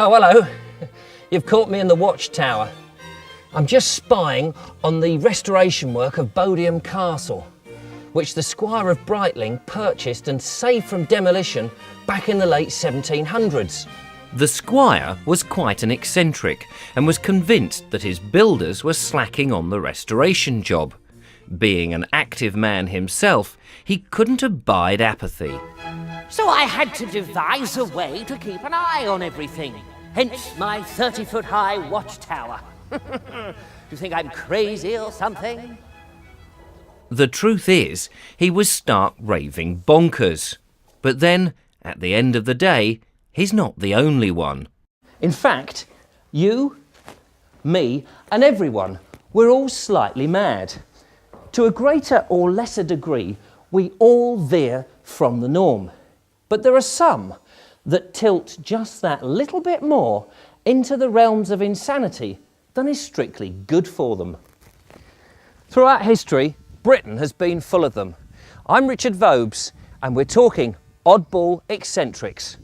Oh, hello. You've caught me in the watchtower. I'm just spying on the restoration work of Bodiam Castle, which the Squire of Brightling purchased and saved from demolition back in the late 1700s. The squire was quite an eccentric and was convinced that his builders were slacking on the restoration job. Being an active man himself, he couldn't abide apathy. So I had to devise a way to keep an eye on everything. Hence my 30-foot-high watchtower. You think I'm crazy or something? The truth is, he was stark raving bonkers. But then, at the end of the day, he's not the only one. In fact, you, me, and everyone, we're all slightly mad. To a greater or lesser degree, we all veer from the norm. But there are some that tilt just that little bit more into the realms of insanity than is strictly good for them. Throughout history, Britain has been full of them. I'm Richard Vobes, and we're talking Oddball Eccentrics.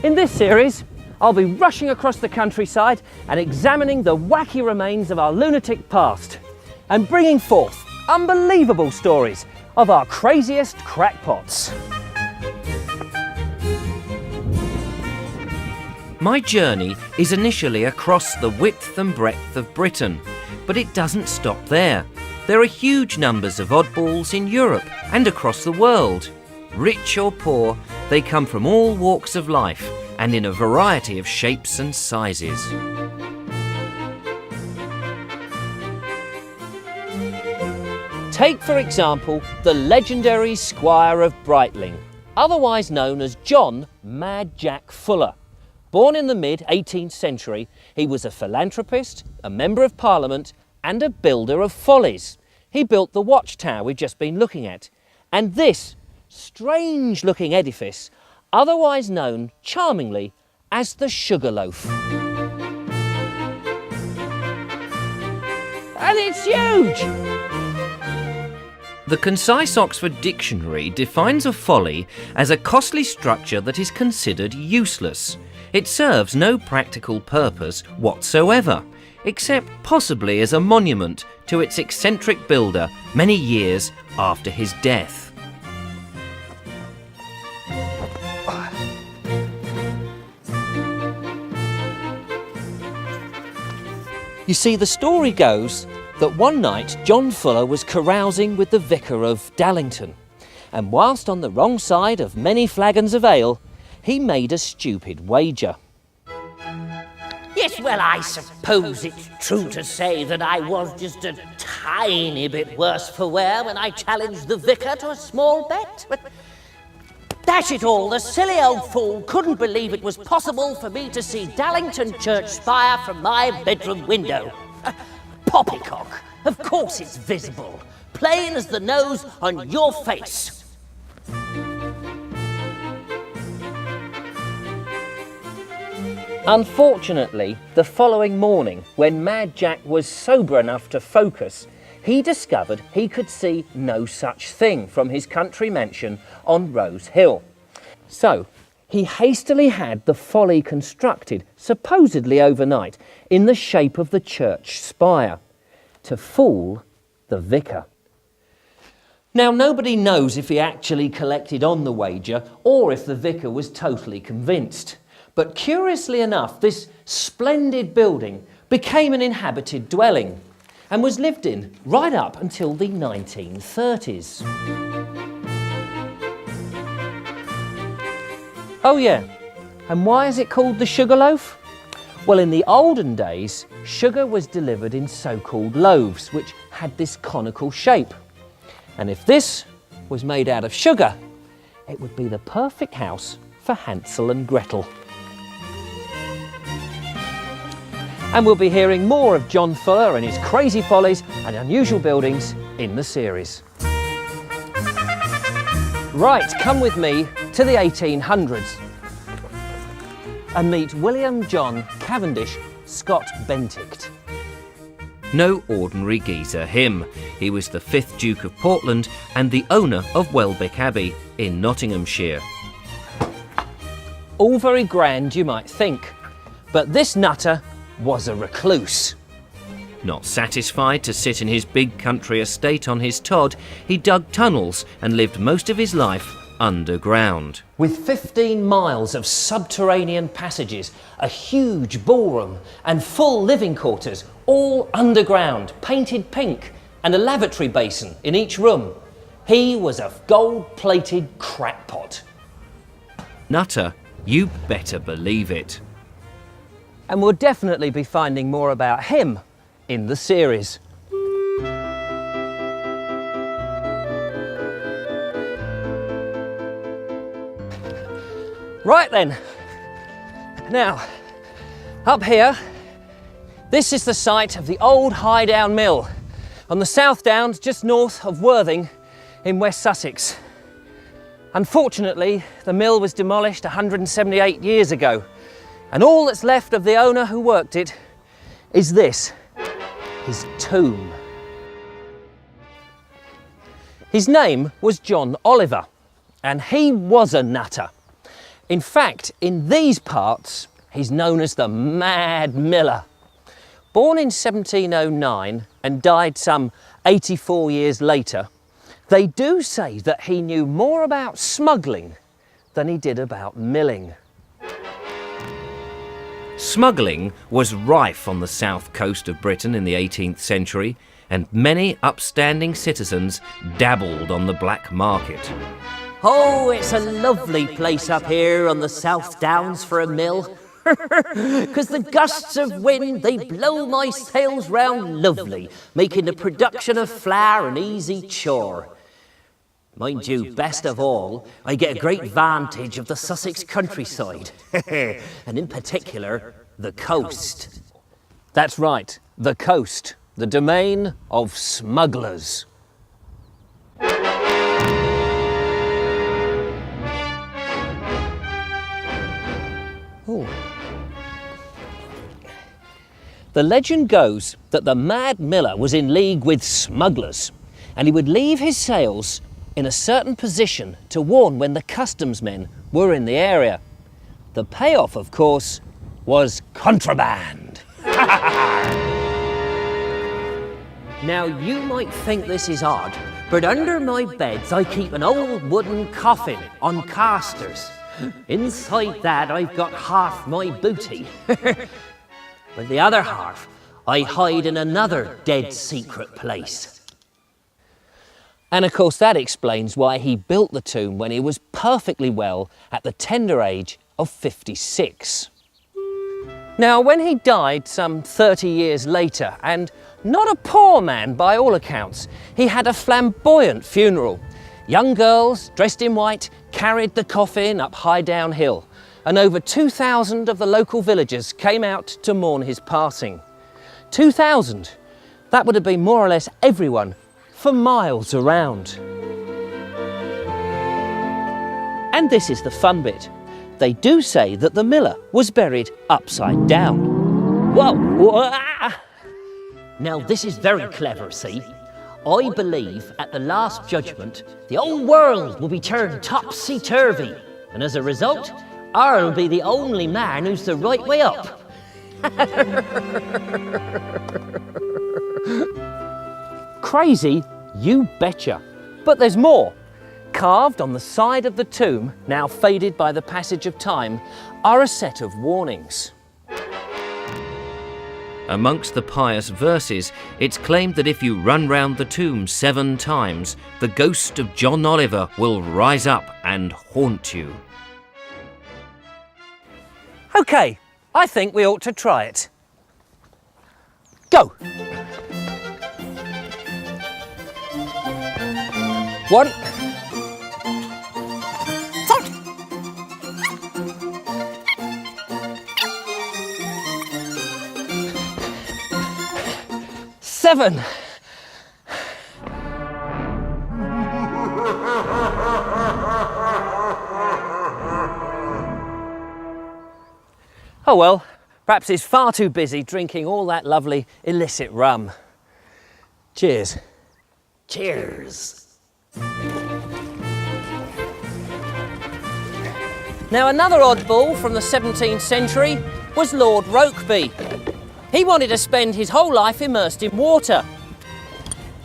In this series, I'll be rushing across the countryside and examining the wacky remains of our lunatic past and bringing forth unbelievable stories of our craziest crackpots. My journey is initially across the width and breadth of Britain, but it doesn't stop there. There are huge numbers of oddballs in Europe and across the world. Rich or poor, they come from all walks of life and in a variety of shapes and sizes. Take, for example, the legendary Squire of Brightling, otherwise known as John Mad Jack Fuller. Born in the mid-18th century, he was a philanthropist, a member of Parliament and a builder of follies. He built the watchtower we've just been looking at, and this strange-looking edifice, otherwise known charmingly as the Sugarloaf. And it's huge! The concise Oxford Dictionary defines a folly as a costly structure that is considered useless. It serves no practical purpose whatsoever, except possibly as a monument to its eccentric builder many years after his death. You see, the story goes that one night John Fuller was carousing with the vicar of Dallington, and whilst on the wrong side of many flagons of ale, he made a stupid wager. Yes, well, I suppose it's true to say that I was just a tiny bit worse for wear when I challenged the vicar to a small bet. But dash it all, the silly old fool couldn't believe it was possible for me to see Dallington church spire from my bedroom window. Poppycock, of course it's visible, plain as the nose on your face. Unfortunately, the following morning, when Mad Jack was sober enough to focus, he discovered he could see no such thing from his country mansion on Rose Hill. So, he hastily had the folly constructed, supposedly overnight, in the shape of the church spire, to fool the vicar. Now, nobody knows if he actually collected on the wager or if the vicar was totally convinced. But curiously enough, this splendid building became an inhabited dwelling and was lived in right up until the 1930s. Oh yeah, and why is it called the Sugarloaf? Well, in the olden days, sugar was delivered in so-called loaves, which had this conical shape. And if this was made out of sugar, it would be the perfect house for Hansel and Gretel. And we'll be hearing more of John Fuller and his crazy follies and unusual buildings in the series. Right, come with me to the 1800s and meet William John Cavendish Scott Bentinck. No ordinary geezer him. He was the 5th Duke of Portland and the owner of Welbeck Abbey in Nottinghamshire. All very grand, you might think, but this nutter was a recluse. Not satisfied to sit in his big country estate on his Todd, he dug tunnels and lived most of his life underground. With 15 miles of subterranean passages, a huge ballroom and full living quarters, all underground, painted pink, and a lavatory basin in each room. He was a gold-plated crackpot. Nutter, you better believe it. And we'll definitely be finding more about him in the series. Right then, now, up here, this is the site of the old Highdown Mill on the South Downs just north of Worthing in West Sussex. Unfortunately, the mill was demolished 178 years ago, and all that's left of the owner who worked it is this, his tomb. His name was John Oliver, and he was a nutter. In fact, in these parts, he's known as the Mad Miller. Born in 1709 and died some 84 years later, they do say that he knew more about smuggling than he did about milling. Smuggling was rife on the south coast of Britain in the 18th century, and many upstanding citizens dabbled on the black market. Oh, it's a lovely place up here on the South Downs for a mill. 'Cause the gusts of wind, they blow my sails round lovely, making the production of flour an easy chore. Mind you, best of all, I get a great vantage of the Sussex countryside, and in particular, the coast. That's right, the coast, the domain of smugglers. Ooh. The legend goes that the Mad Miller was in league with smugglers, and he would leave his sails in a certain position to warn when the customs men were in the area. The payoff, of course, was contraband. Now, you might think this is odd, but under my beds I keep an old wooden coffin on casters. Inside that I've got half my booty. But the other half I hide in another dead secret place. And of course that explains why he built the tomb when he was perfectly well at the tender age of 56. Now, when he died some 30 years later, and not a poor man by all accounts, he had a flamboyant funeral. Young girls dressed in white carried the coffin up Highdown Hill, and over 2,000 of the local villagers came out to mourn his passing. 2,000? That would have been more or less everyone for miles around. And this is the fun bit. They do say that the miller was buried upside down. Whoa! Now this is very clever, see? I believe at the Last Judgment, the whole world will be turned topsy-turvy, and as a result, I'll be the only man who's the right way up. Crazy? You betcha. But there's more. Carved on the side of the tomb, now faded by the passage of time, are a set of warnings. Amongst the pious verses, it's claimed that if you run round the tomb 7 times, the ghost of John Oliver will rise up and haunt you. OK, I think we ought to try it. Go! 1, 7. Oh well, perhaps he's far too busy drinking all that lovely illicit rum. Cheers. Cheers. Now another oddball from the 17th century was Lord Rokeby. He wanted to spend his whole life immersed in water.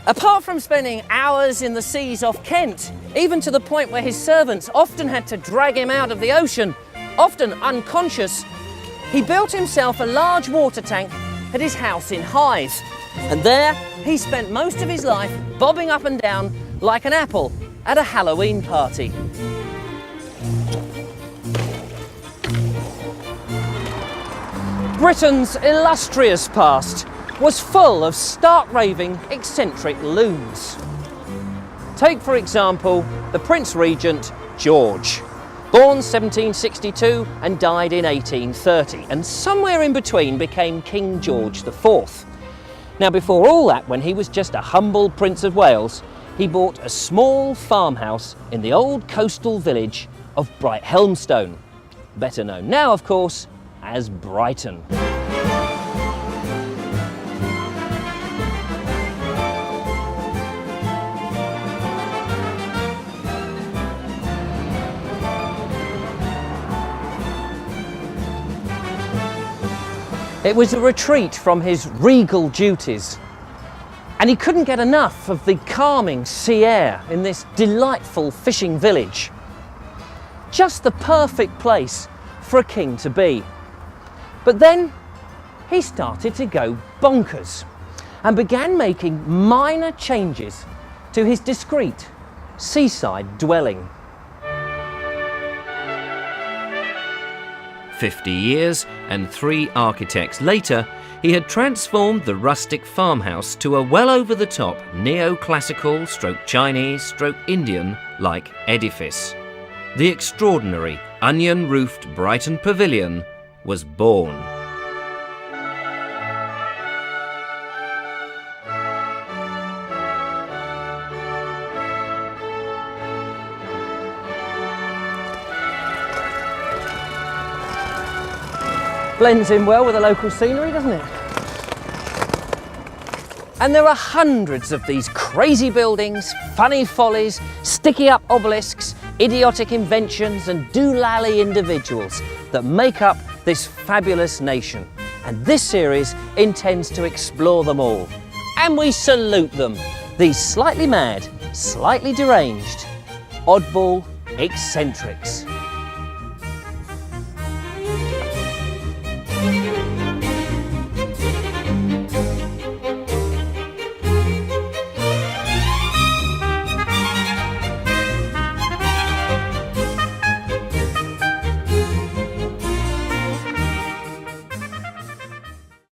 Apart from spending hours in the seas off Kent, even to the point where his servants often had to drag him out of the ocean, often unconscious, he built himself a large water tank at his house in Hythe. And there he spent most of his life bobbing up and down like an apple at a Halloween party. Britain's illustrious past was full of stark-raving, eccentric loons. Take, for example, the Prince Regent George, born 1762 and died in 1830, and somewhere in between became King George IV. Now, before all that, when he was just a humble Prince of Wales, he bought a small farmhouse in the old coastal village of Brighthelmstone, better known now, of course, as Brighton. It was a retreat from his regal duties, and he couldn't get enough of the calming sea air in this delightful fishing village. Just the perfect place for a king to be. But then he started to go bonkers and began making minor changes to his discreet seaside dwelling. 50 years and 3 architects later, he had transformed the rustic farmhouse to a well over-the-top neoclassical Chinese Indian-like edifice. The extraordinary onion-roofed Brighton Pavilion was born. Blends in well with the local scenery, doesn't it? And there are hundreds of these crazy buildings, funny follies, sticky-up obelisks, idiotic inventions and doolally individuals that make up this fabulous nation. And this series intends to explore them all. And we salute them, these slightly mad, slightly deranged, oddball eccentrics.